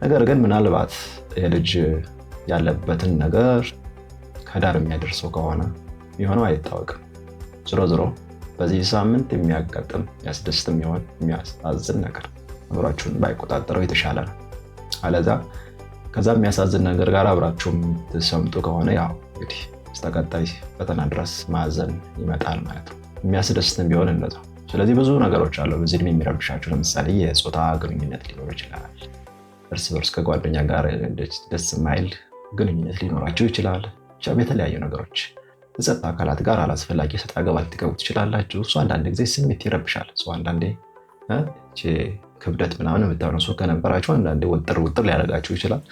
ነገር ግን ምናልባት ይሄ ልጅ ያለበትን ነገር ከዳር የሚያደርሰው ከሆነ የሆነው አይታወቅም። ዝሮ ዝሮ በዚህ ሳምንት የሚያጋጥም የሚያስደስትም ይሆን የሚያሳዝን ነገር አእምሯችሁን ባይቆጣጠረው የተሻለ ነው። አለዛ ከዛ የሚያሳዝን ነገር ጋር አብራችሁም ትሰምጡ ከሆነ ያው እንግዲህ እስከቀጣይ ፈተና ድረስ ማዘን ይመጣል ማለት ነው። የሚያስደስትም ቢሆን እንደዛው። ስለዚህ ብዙ ነገሮች አሉ በዚህ ዕድሜ የሚረብሻችሁ። ለምሳሌ የጾታ ግንኙነት ሊኖር ይችላል። እርስ በርስ ከጓደኛ ጋር ደስ የማይል ግንኙነት ሊኖራችሁ ይችላል። ብቻም የተለያዩ ነገሮች ከጸጥታ አካላት ጋር አላስፈላጊ ሰጣ ገባ ልትገቡ ትችላላችሁ። እሱ አንዳንድ ጊዜ ስሜት ይረብሻል። አንዳንዴ ክብደት ምናምን የምታነሱ ከነበራችሁ አንዳንዴ ውጥር ሊያደርጋችሁ ይችላል።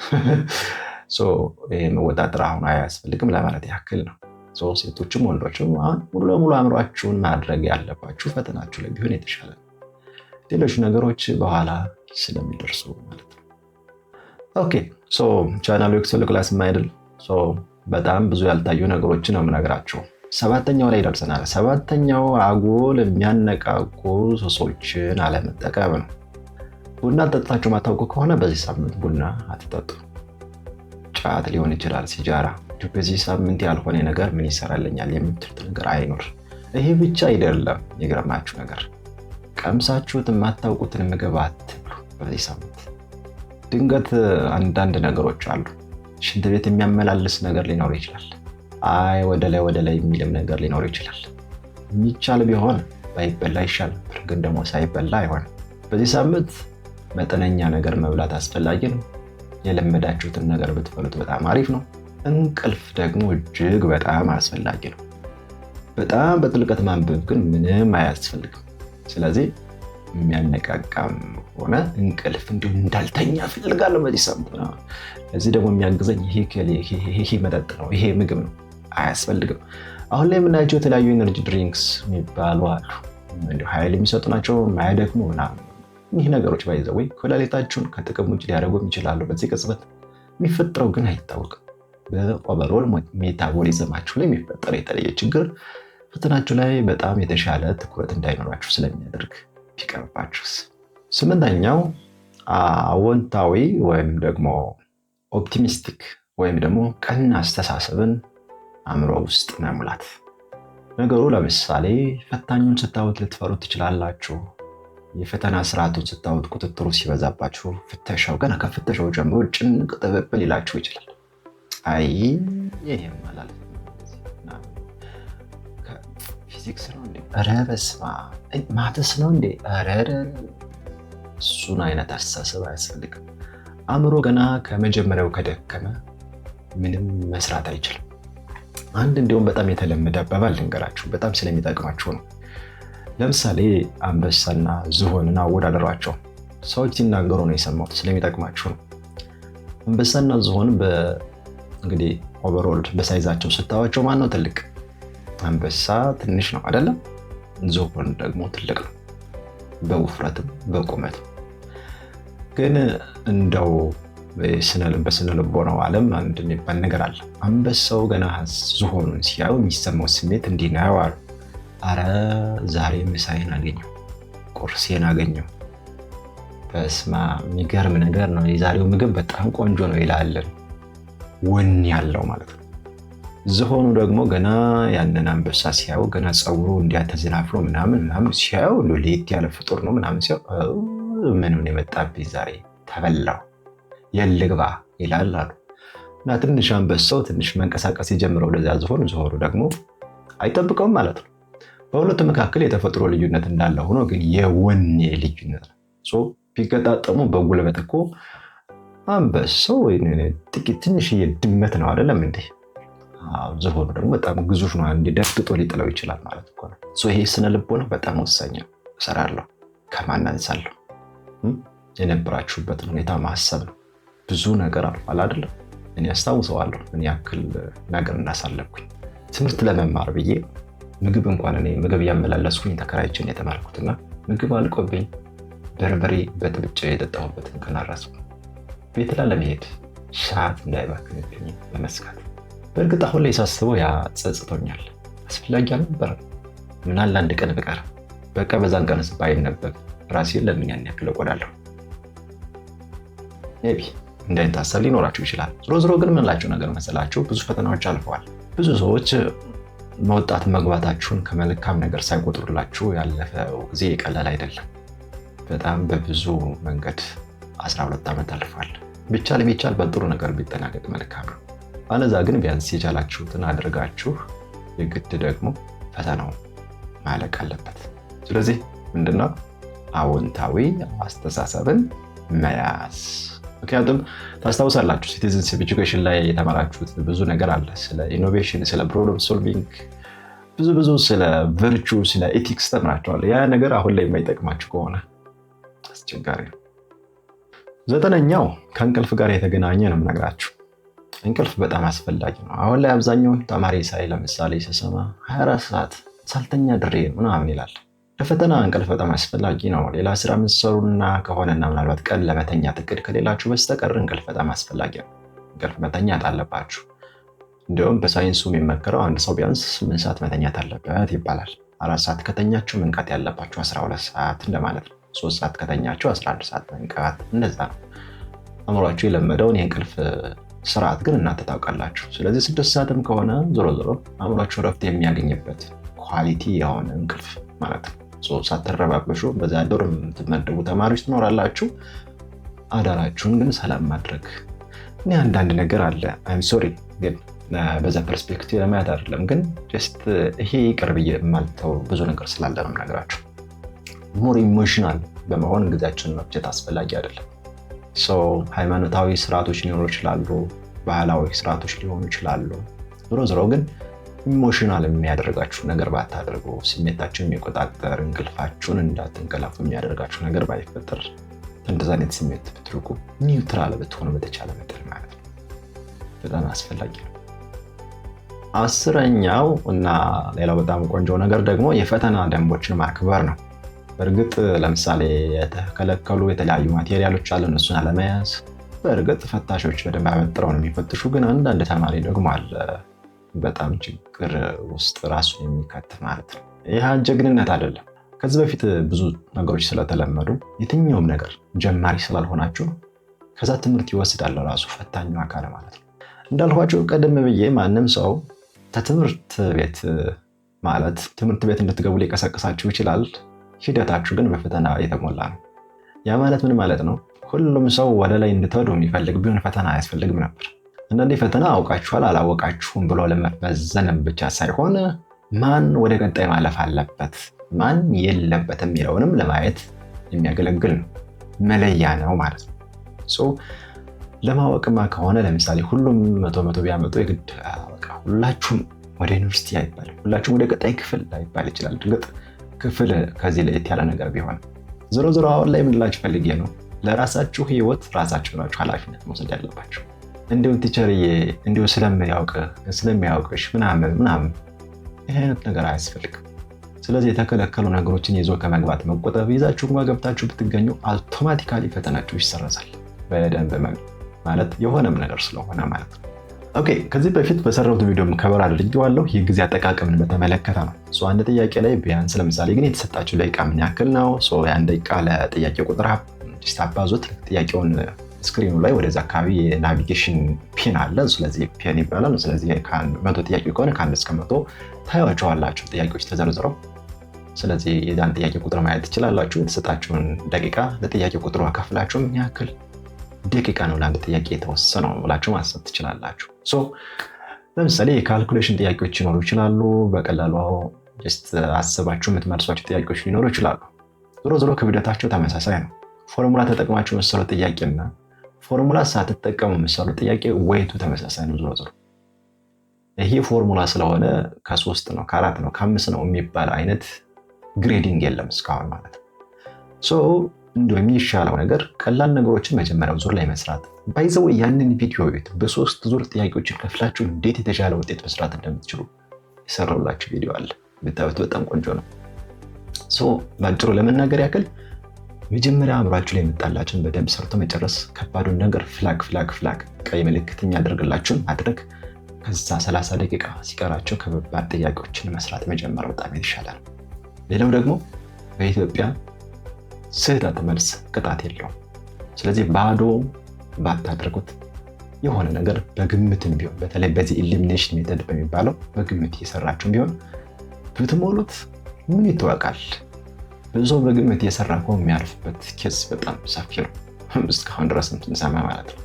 ይህ መወጣጠር አሁን አያስፈልግም ለማለት ያክል ነው። ሴቶችም ወንዶችም አሁን ሙሉ ለሙሉ አእምሯችሁን ማድረግ ያለባችሁ ፈተናችሁ ላይ ቢሆን የተሻለ ነው። ሌሎች ነገሮች በኋላ ስለሚደርሱ ማለት ነው። ኦኬ ቻናሉ ኤክሰል ክላስ ማይድል በጣም ብዙ ያልታዩ ነገሮችን ነው የምነግራችሁ። 7ኛው ላይ ደርሰናል። 7ኛው አጉል የሚያነቃቁ ሱሶችን አለመጠቀም ነው። ቡና ጠጥታችሁ ማታውቁ ከሆነ በዚህ ሳምንት ቡና አትጠጡ። ጫት ሊሆን ይችላል፣ ሲጃራ። በዚህ ሳምንት ያልሆነ ነገር ምን ይሰራልኛል የምትሉት ነገር አይኖር። ይሄ ብቻ አይደለም፣ የገረማችሁ ነገር ቀምሳችሁት የማታውቁትን ምግብ አትብሉ በዚህ ሳምንት። ድንገት አንዳንድ ነገሮች አሉ። ሽንት ቤት የሚያመላልስ ነገር ሊኖር ይችላል። አይ ወደ ላይ የሚልም ነገር ሊኖር ይችላል። የሚቻል ቢሆን ባይበላ ይሻል ነበር፣ ግን ደግሞ ሳይበላ አይሆንም። በዚህ ሳምንት መጠነኛ ነገር መብላት አስፈላጊ ነው። የለመዳችሁትን ነገር ብትበሉት በጣም አሪፍ ነው። እንቅልፍ ደግሞ እጅግ በጣም አስፈላጊ ነው። በጣም በጥልቀት ማንበብ ግን ምንም አያስፈልግም። ስለዚህ የሚያነቃቃም ሆነ እንቅልፍ እንዲሁ እንዳልተኛ እፈልጋለሁ በዚህ ሳምንት። ለዚህ ደግሞ የሚያግዘኝ ይሄ መጠጥ ነው፣ ይሄ ምግብ ነው፣ አያስፈልግም። አሁን ላይ የምናያቸው የተለያዩ ኤነርጂ ድሪንክስ የሚባሉ አሉ። እንዲሁ ኃይል የሚሰጡ ናቸው፣ ማያደክሙ ምናምን። ይህ ነገሮች ባይዘው ኩላሊታችሁን ከጥቅም ውጭ ሊያደርጉም ይችላሉ። በዚህ ቅጽበት የሚፈጠረው ግን አይታወቅም። በኦቨርኦል ሜታቦሊዝማችሁ ላይ የሚፈጠር የተለየ ችግር ፈተናችሁ ላይ በጣም የተሻለ ትኩረት እንዳይኖራችሁ ስለሚያደርግ ቢቀርባችሁስ። 8ኛው አዎንታዊ ወይም ደግሞ ኦፕቲሚስቲክ ወይም ደግሞ ቀና አስተሳሰብን አእምሮ ውስጥ መሙላት። ነገሩ ለምሳሌ ፈታኙን ስታዩት ልትፈሩት ትችላላችሁ። የፈተና ስርዓቱን ስታዩት ቁጥጥሩ ሲበዛባችሁ፣ ፍተሻው ገና ከፍተሻው ጀምሮ ጭንቅ ጥብብል ይላችሁ ይችላል። አይ ይሄም ማለት ፊዚክስ ነው እንዴ? ኧረ በስመ አብ ማትስ ነው እንዴ? ኧረ እሱን አይነት አስተሳሰብ አያስፈልግም። አእምሮ ገና ከመጀመሪያው ከደከመ ምንም መስራት አይችልም። አንድ እንዲሁም በጣም የተለመደ አባባል ልንገራችሁ፣ በጣም ስለሚጠቅማችሁ ነው። ለምሳሌ አንበሳና ዝሆንን አወዳደሯቸው። ሰዎች ሲናገሩ ነው የሰማሁት፣ ስለሚጠቅማችሁ ነው። አንበሳና ዝሆን እንግዲህ ኦቨርኦል በሳይዛቸው ስታዋቸው ማን ነው ትልቅ? አንበሳ ትንሽ ነው አይደለም? ዝሆን ደግሞ ትልቅ ነው በውፍረትም በቁመትም። ግን እንደው በስነ ልቦናው ዓለም አንድ የሚባል ነገር አለ። አንበሳው ገና ዝሆኑን ሲያዩ የሚሰማው ስሜት እንዲህ ነው አሉ። አረ ዛሬ ምሳዬን አገኘው፣ ቁርሴን አገኘው፣ በስማ የሚገርም ነገር ነው፣ የዛሬው ምግብ በጣም ቆንጆ ነው ይላለን። ወኔ ያለው ማለት ነው። ዝሆኑ ደግሞ ገና ያንን አንበሳ ሲያዩ ገና ፀጉሩ እንዲያተዝናፍሎ ምናምን ሲያዩ ለየት ያለ ፍጡር ነው ምናምን ሲያዩ ምን የመጣብኝ ዛሬ ተበላው የልግባ ይላል አሉ። እና ትንሽ አንበሳው ትንሽ መንቀሳቀስ የጀምረው ወደዚያ ዝሆኑ ደግሞ አይጠብቀውም ማለት ነው። በሁለቱ መካከል የተፈጥሮ ልዩነት እንዳለ ሆኖ ግን የወኔ ልዩነት ነው። ቢገጣጠሙ በጉልበት እኮ አንበሳው ጥቂት ትንሽዬ ድመት ነው አይደለም እንዴ? ዝሆኑ ደግሞ በጣም ግዙፍ ነው፣ ደፍጥጦ ሊጥለው ይችላል ማለት እኮ ነው። ይሄ ስነ ልቦና በጣም ወሳኝ ነው። እሰራለሁ ከማን አንሳለሁ የነበራችሁበትን ሁኔታ ማሰብ ነው። ብዙ ነገር አልፏል አይደለም? እኔ አስታውሰዋለሁ ምን ያክል ነገር እንዳሳለፍኩኝ። ትምህርት ለመማር ብዬ ምግብ እንኳን እኔ ምግብ እያመላለስኩኝ ተከራይችን የተማርኩትና ምግብ አልቆብኝ በርበሬ በጥብጬ የጠጣሁበትን ቀን አልረሳውም። ቤት ላለመሄድ ሰዓት እንዳይባክንብኝ በመስጋት በእርግጥ አሁን ላይ ሳስበው ያ ጸጽቶኛል። አስፈላጊ አልነበረም። ምናለ አንድ ቀን ብቀር በቃ በዛን ቀንስ ባይነበብ ራሴን ለምን ያን ያክል እቆዳለሁ? ሜቢ እንዳይታሰብ ሊኖራችሁ ይችላል። ዞሮ ግን ምንላችሁ ነገር መሰላችሁ፣ ብዙ ፈተናዎች አልፈዋል። ብዙ ሰዎች መውጣት መግባታችሁን ከመልካም ነገር ሳይቆጥሩላችሁ ያለፈው ጊዜ ቀላል አይደለም። በጣም በብዙ መንገድ 12 ዓመት አልፏል። ቢቻል በጥሩ ነገር ቢጠናቀቅ መልካም ነው። አለዛ ግን ቢያንስ የቻላችሁትን አድርጋችሁ የግድ ደግሞ ፈተናው ማለቅ አለበት። ስለዚህ ምንድነው አዎንታዊ አስተሳሰብን መያዝ። ምክንያቱም ታስታውሳላችሁ ሲቲዝንሺፕ ኤጁኬሽን ላይ የተማራችሁት ብዙ ነገር አለ። ስለ ኢኖቬሽን፣ ስለ ፕሮብለም ሶልቪንግ፣ ብዙ ስለ ቨርቹ፣ ስለ ኤቲክስ ተምራችኋል። ያ ነገር አሁን ላይ የማይጠቅማችሁ ከሆነ አስቸጋሪ ነው። 9ኛው ከእንቅልፍ ጋር የተገናኘ ነው የምነግራችሁ። እንቅልፍ በጣም አስፈላጊ ነው። አሁን ላይ አብዛኛውን ተማሪ ሳይ ለምሳሌ ስሰማ 24 ሰዓት ሳልተኛ ድሬ ምናምን ይላል። ለፈተና እንቅልፍ በጣም አስፈላጊ ነው። ሌላ ስራ የምትሰሩና ከሆነና ምናልባት ቀን ለመተኛት እቅድ ከሌላችሁ በስተቀር እንቅልፍ በጣም አስፈላጊ ነው። እንቅልፍ መተኛት አለባችሁ። እንዲሁም በሳይንሱ የሚመከረው አንድ ሰው ቢያንስ 8 ሰዓት መተኛት አለበት ይባላል። 4 ሰዓት ከተኛችሁ መንቃት ያለባችሁ 12 ሰዓት እንደማለት ነው። 3 ሰዓት ከተኛችሁ 11 ሰዓት መንቃት፣ እንደዛ ነው። አእምሯችሁ የለመደውን የእንቅልፍ ስርዓት ግን እናንተ ታውቃላችሁ። ስለዚህ 6 ሰዓትም ከሆነ ዞሮ አእምሯችሁ ረፍት የሚያገኝበት ኳሊቲ የሆነ እንቅልፍ ማለት ነው። ሳትረባበሹ በዛ ዶር የምትመደቡ ተማሪዎች ትኖራላችሁ። አዳራችሁን ግን ሰላም ማድረግ። እኔ አንዳንድ ነገር አለ አይም ሶሪ ግን በዛ ፐርስፔክቲቭ ለማየት አይደለም፣ ግን ጀስት ይሄ ይቅር ብዬ የማልተው ብዙ ነገር ስላለ ነው የምነግራችሁ። ሞር ኢሞሽናል በመሆን ጊዜያችንን መፍጀት አስፈላጊ አይደለም። ሃይማኖታዊ ስርዓቶች ሊኖሩ ይችላሉ፣ ባህላዊ ስርዓቶች ሊሆኑ ይችላሉ። ዞሮ ግን ኢሞሽናል የሚያደርጋችሁ ነገር ባታደርጉ፣ ስሜታችሁን የሚቆጣጠር እንቅልፋችሁን እንዳትንቀላፉ የሚያደርጋችሁ ነገር ባይፈጠር፣ እንደዛ አይነት ስሜት ብትርቁ፣ ኒውትራል ብትሆኑ በተቻለ መጠን ማለት ነው። በጣም አስፈላጊ ነው። 10ኛው እና ሌላው በጣም ቆንጆ ነገር ደግሞ የፈተና ደንቦችን ማክበር ነው። በእርግጥ ለምሳሌ የተከለከሉ የተለያዩ ማቴሪያሎች አሉ፣ እነሱን አለመያዝ። በእርግጥ ፈታሾች በደንብ አበጥረው ነው የሚፈትሹ፣ ግን አንዳንድ ተማሪ ደግሞ አለ በጣም ችግር ውስጥ ራሱን የሚከት ማለት ነው። ይህ ጀግንነት አይደለም። ከዚህ በፊት ብዙ ነገሮች ስለተለመዱ የትኛውም ነገር ጀማሪ ስላልሆናችሁ ከዛ ትምህርት ይወስዳል ራሱ ፈታኙ አካል ማለት ነው። እንዳልኳቸው ቀደም ብዬ ማንም ሰው ከትምህርት ቤት ማለት ትምህርት ቤት እንድትገቡ ሊቀሰቅሳችሁ ይችላል። ሂደታችሁ ግን በፈተና የተሞላ ነው። ያ ማለት ምን ማለት ነው? ሁሉም ሰው ወደ ላይ እንድትሄዱ የሚፈልግ ቢሆን ፈተና አያስፈልግም ነበር። አንዳንዴ ፈተና አውቃችኋል አላወቃችሁም ብሎ ለመፈዘንም ብቻ ሳይሆን ማን ወደ ቀጣይ ማለፍ አለበት ማን የለበትም የሚለውንም ለማየት የሚያገለግል ነው። መለያ ነው ማለት ነው። ለማወቅማ ከሆነ ለምሳሌ ሁሉም 100 ቢያመጡ የግድ ሁላችሁም ወደ ዩኒቨርሲቲ አይባልም፣ ሁላችሁም ወደ ቀጣይ ክፍል ላይባል ይችላል። እርግጥ ክፍል ከዚህ ለየት ያለ ነገር ቢሆን ዞሮ አሁን ላይ ምንላችሁ ፈልጌ ነው፣ ለራሳችሁ ህይወት ራሳችሁ ናችሁ ኃላፊነት መውሰድ ያለባችሁ። እንዲሁ ቲቸርዬ እንዲሁ ስለሚያውቅሽ ምናምን ይህ አይነት ነገር አያስፈልግም። ስለዚህ የተከለከሉ ነገሮችን ይዞ ከመግባት መቆጠብ። ይዛችሁ ገብታችሁ ብትገኙ አውቶማቲካሊ ፈተናችሁ ይሰረዛል። በደንብ ማለት የሆነም ነገር ስለሆነ ማለት ነው። ኦኬ ከዚህ በፊት በሰራሁት ቪዲዮም ከበር አድርጌዋለሁ። የጊዜ አጠቃቀምን በተመለከተ ነው። አንድ ጥያቄ ላይ ቢያንስ ለምሳሌ ግን የተሰጣችሁ ደቂቃ ምን ያክል ነው? ያን ደቂቃ ለጥያቄ ቁጥር አባዙት። ጥያቄውን ስክሪኑ ላይ ወደዛ አካባቢ የናቪጌሽን ፒን አለ። ስለዚህ ፒን ይባላል። ስለዚህ መቶ ጥያቄ ከሆነ ከ1 እስከ 100 ታዩዋቸዋላችሁ ጥያቄዎች ተዘርዝረው። ስለዚህ የዛን ጥያቄ ቁጥር ማየት ትችላላችሁ። የተሰጣችሁን ደቂቃ ለጥያቄ ቁጥሩ አካፍላችሁ ምን ያክል ደቂቃ ነው ለአንድ ጥያቄ የተወሰነው ብላችሁ ማሰብ ትችላላችሁ። ለምሳሌ የካልኩሌሽን ጥያቄዎች ሊኖሩ ይችላሉ። በቀላሉ አስባችሁ የምትመልሷቸው ጥያቄዎች ሊኖሩ ይችላሉ። ዞሮ ክብደታቸው ተመሳሳይ ነው። ፎርሙላ ተጠቅማችሁ የምትሰሩ ጥያቄና ፎርሙላ ሳትጠቀሙ የምትሰሩ ጥያቄ ወይቱ ተመሳሳይ ነው። ዞሮ ይሄ ፎርሙላ ስለሆነ ከ3 ነው ከ4 ነው ከ5 ነው የሚባል አይነት ግሬዲንግ የለም እስካሁን ማለት ነው። እንዲሁ የሚሻለው ነገር ቀላል ነገሮችን መጀመሪያው ዙር ላይ መስራት። ባይዘው ያንን ቪዲዮ በ3 ዙር ጥያቄዎችን ከፍላችሁ እንዴት የተሻለ ውጤት መስራት እንደምትችሉ የሰራሁላችሁ ቪዲዮ አለ። ብታዩት በጣም ቆንጆ ነው። ባጭሩ ለመናገር ያክል መጀመሪያ አእምሯችሁ ላይ የመጣላችሁን በደንብ ሰርቶ መጨረስ፣ ከባዱን ነገር ፍላግ ቀይ ምልክት የሚያደርግላችሁን ማድረግ፣ ከዛ 30 ደቂቃ ሲቀራቸው ከባድ ጥያቄዎችን መስራት መጀመር በጣም የተሻለ ነው። ሌላው ደግሞ በኢትዮጵያ ስህተት መልስ ቅጣት የለውም። ስለዚህ ባዶ ባታደርጉት የሆነ ነገር በግምትም ቢሆን በተለይ በዚህ ኢሊሚኔሽን ሜተድ በሚባለው በግምት እየሰራችሁ ቢሆን ብትሞሉት ምን ይተዋቃል? ብዙ በግምት እየሰራ እኮ የሚያልፍበት ኬስ በጣም ሰፊ ነው። እስካሁን ድረስ እንሰማ ማለት ነው።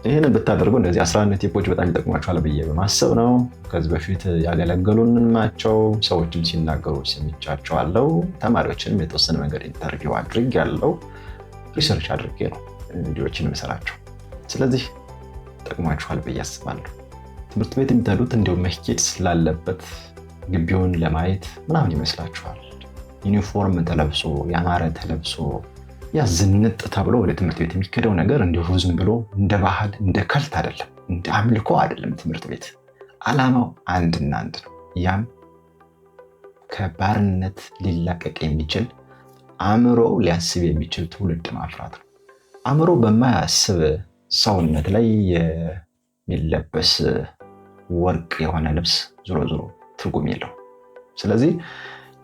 ይህንን ብታደርጉ እነዚህ 11 ቲፖች በጣም ይጠቅሟችኋል ብዬ በማሰብ ነው። ከዚህ በፊት ያገለገሉን ናቸው። ሰዎችም ሲናገሩ ሰምቻቸዋለሁ። ተማሪዎችንም የተወሰነ መንገድ ኢንተርቪው አድርጌያለሁ። ሪሰርች አድርጌ ነው ቪዲዮዎችን የምሰራቸው። ስለዚህ ይጠቅሟችኋል ብዬ አስባለሁ። ትምህርት ቤት የምትሄዱት እንዲሁም መሄድ ስላለበት ግቢውን ለማየት ምናምን ይመስላችኋል። ዩኒፎርም ተለብሶ ያማረ ተለብሶ ያዝንጥ ተብሎ ወደ ትምህርት ቤት የሚከደው ነገር እንዲሁ ዝም ብሎ እንደ ባህል እንደ ከልት አይደለም፣ እንደ አምልኮ አይደለም። ትምህርት ቤት ዓላማው አንድና አንድ ነው። ያም ከባርነት ሊላቀቅ የሚችል አእምሮ ሊያስብ የሚችል ትውልድ ማፍራት ነው። አእምሮ በማያስብ ሰውነት ላይ የሚለበስ ወርቅ የሆነ ልብስ ዞሮ ትርጉም የለው። ስለዚህ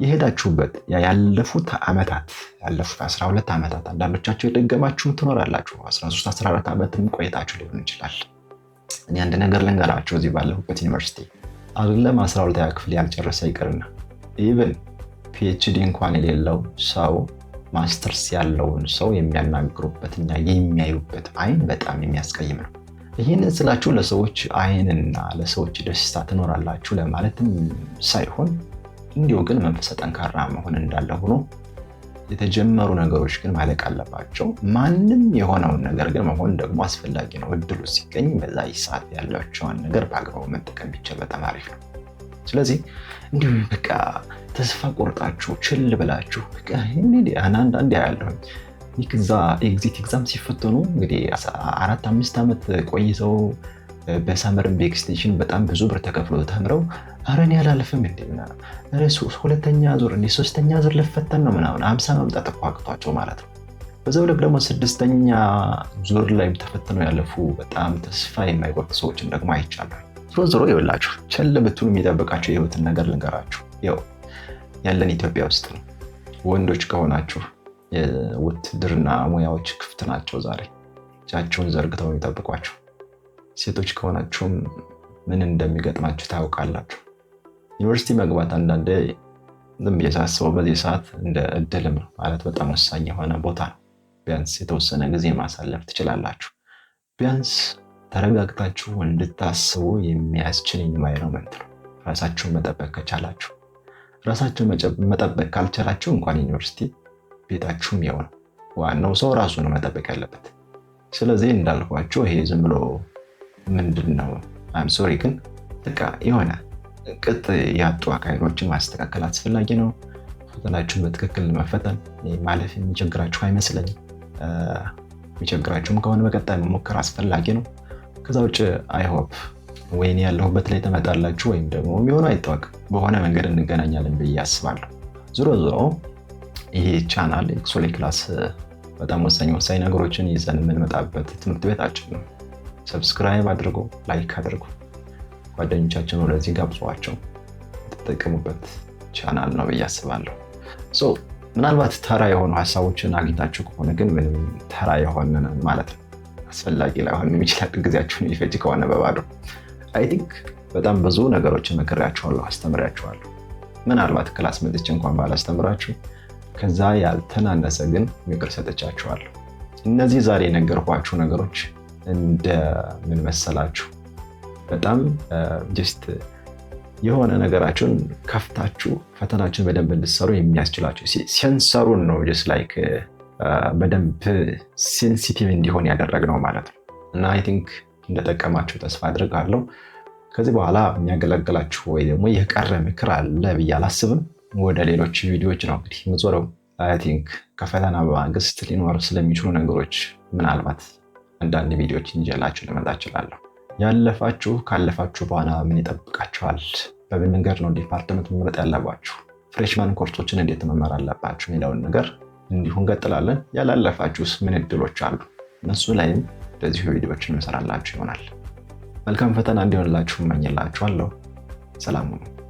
የሄዳችሁበት ያለፉት ዓመታት ያለፉት 12 ዓመታት አንዳንዶቻችሁ የደገማችሁ ትኖራላችሁ። 13 14 ዓመትም ቆይታችሁ ሊሆን ይችላል። እኔ አንድ ነገር ልንገራችሁ። እዚህ ባለሁበት ዩኒቨርሲቲ አይደለም 12ኛ ክፍል ያልጨረሰ ይቅርና ኢቭን ፒኤችዲ እንኳን የሌለው ሰው ማስተርስ ያለውን ሰው የሚያናግሩበትና የሚያዩበት አይን በጣም የሚያስቀይም ነው። ይህንን ስላችሁ ለሰዎች አይንና ለሰዎች ደስታ ትኖራላችሁ ለማለትም ሳይሆን እንዲሁ ግን መንፈሰ ጠንካራ መሆን እንዳለ ሆኖ የተጀመሩ ነገሮች ግን ማለቅ አለባቸው። ማንም የሆነውን ነገር ግን መሆን ደግሞ አስፈላጊ ነው። እድሉ ሲገኝ በዛ ሰዓት ያላቸውን ነገር በአግባቡ መጠቀም ቢቻል በጣም አሪፍ ነው። ስለዚህ እንዲሁ በቃ ተስፋ ቆርጣችሁ ችል ብላችሁ በቃ አንዳንድ ያለሁኝ ኤግዚት ኤግዛም ሲፈተኑ እንግዲህ 4-5 ዓመት ቆይተው በሳመርን በኤክስቴንሽን በጣም ብዙ ብር ተከፍሎ ተምረው ኧረ እኔ አላልፍም እንዴ ምናምን ኧረ 2ኛ ዙር እንዴ 3ኛ ዙር ልፈተን ነው ምናምን 50 መምጣት እኮ አቅቷቸው ማለት ነው። በዛው ልክ ደግሞ 6ኛ ዙር ላይ ተፈትነው ያለፉ በጣም ተስፋ የማይቆርጥ ሰዎችን ደግሞ አይቻለሁ። ዞሮ ይኸውላችሁ ቸል ብትሉ የሚጠብቃችሁ የህይወትን ነገር ልንገራችሁ። ያው ያለን ኢትዮጵያ ውስጥ ነው። ወንዶች ከሆናችሁ የውትድርና ሙያዎች ክፍት ናቸው ዛሬ፣ እጃቸውን ዘርግተው የሚጠብቋቸው። ሴቶች ከሆናችሁም ምን እንደሚገጥማችሁ ታውቃላችሁ። ዩኒቨርሲቲ መግባት አንዳንዴ ዝም ብዬ ሳስበው በዚህ ሰዓት እንደ እድልም ነው ማለት በጣም ወሳኝ የሆነ ቦታ ነው። ቢያንስ የተወሰነ ጊዜ ማሳለፍ ትችላላችሁ። ቢያንስ ተረጋግታችሁ እንድታስቡ የሚያስችል ኢንቫይሮንመንት ነው። ራሳችሁን መጠበቅ ከቻላችሁ። ራሳችሁን መጠበቅ ካልቻላችሁ እንኳን ዩኒቨርሲቲ ቤታችሁም ያው ነው። ዋናው ሰው ራሱ ነው መጠበቅ ያለበት። ስለዚህ እንዳልኳችሁ ይሄ ዝም ብሎ ምንድነው ሶሪ ግን በቃ የሆነ ቅጥ ያጡ አካሄዶችን ማስተካከል አስፈላጊ ነው። ፈተናችሁን በትክክል መፈተን ማለፍ የሚቸግራችሁ አይመስለኝም። የሚቸግራችሁም ከሆነ በቀጣይ መሞከር አስፈላጊ ነው። ከዛ ውጭ አይሆፕ ወይኔ ያለሁበት ላይ ተመጣላችሁ ወይም ደግሞ የሚሆነው አይታወቅም በሆነ መንገድ እንገናኛለን ብዬ አስባለሁ። ዞሮ ይሄ ቻናል ኤክሶሌ ክላስ በጣም ወሳኝ ነገሮችን ይዘን የምንመጣበት ትምህርት ቤታችን ነው። ሰብስክራይብ አድርጉ፣ ላይክ አድርጉ፣ ጓደኞቻችን ወደዚህ ጋብዟቸው። የተጠቀሙበት ቻናል ነው ብዬ አስባለሁ። ምናልባት ተራ የሆኑ ሀሳቦችን አግኝታችሁ ከሆነ ግን ምንም ተራ የሆነ ማለት ነው አስፈላጊ ላይሆን የሚችል ጊዜያችሁን የሚፈጅ ከሆነ በባዶ አይ ቲንክ በጣም ብዙ ነገሮችን መክሬያችኋለሁ፣ አስተምሬያችኋለሁ። ምናልባት ክላስ መጥቼ እንኳን ባላስተምራችሁ ከዛ ያልተናነሰ ግን ምክር ሰጥቻችኋለሁ። እነዚህ ዛሬ የነገርኳችሁ ነገሮች እንደምን መሰላችሁ? በጣም ጀስት የሆነ ነገራችሁን ከፍታችሁ ፈተናችሁን በደንብ እንድትሰሩ የሚያስችላችሁ ሴንሰሩን ነው ጀስት ላይክ በደንብ ሴንሲቲቭ እንዲሆን ያደረግነው ማለት ነው። እና አይ ቲንክ እንደጠቀማችሁ ተስፋ አድርጋለሁ። ከዚህ በኋላ የሚያገለግላችሁ ወይ ደግሞ የቀረ ምክር አለ ብዬ አላስብም። ወደ ሌሎች ቪዲዮዎች ነው እንግዲህ የምዞረው። አይ ቲንክ ከፈተና በማግስት ሊኖር ስለሚችሉ ነገሮች ምናልባት አንዳንድ ቪዲዮዎች እንጀላችሁ ልመጣ እችላለሁ። ያለፋችሁ ካለፋችሁ በኋላ ምን ይጠብቃችኋል? በምን መንገድ ነው ዲፓርትመንት መምረጥ ያለባችሁ? ፍሬሽማን ኮርሶችን እንዴት መማር አለባችሁ የሚለውን ነገር እንዲሁ እንቀጥላለን። ያላለፋችሁስ ምን እድሎች አሉ? እነሱ ላይም እንደዚሁ ቪዲዮዎችን እንሰራላችሁ ይሆናል። መልካም ፈተና እንዲሆንላችሁ እመኝላችኋለሁ። ሰላም ሁኑ።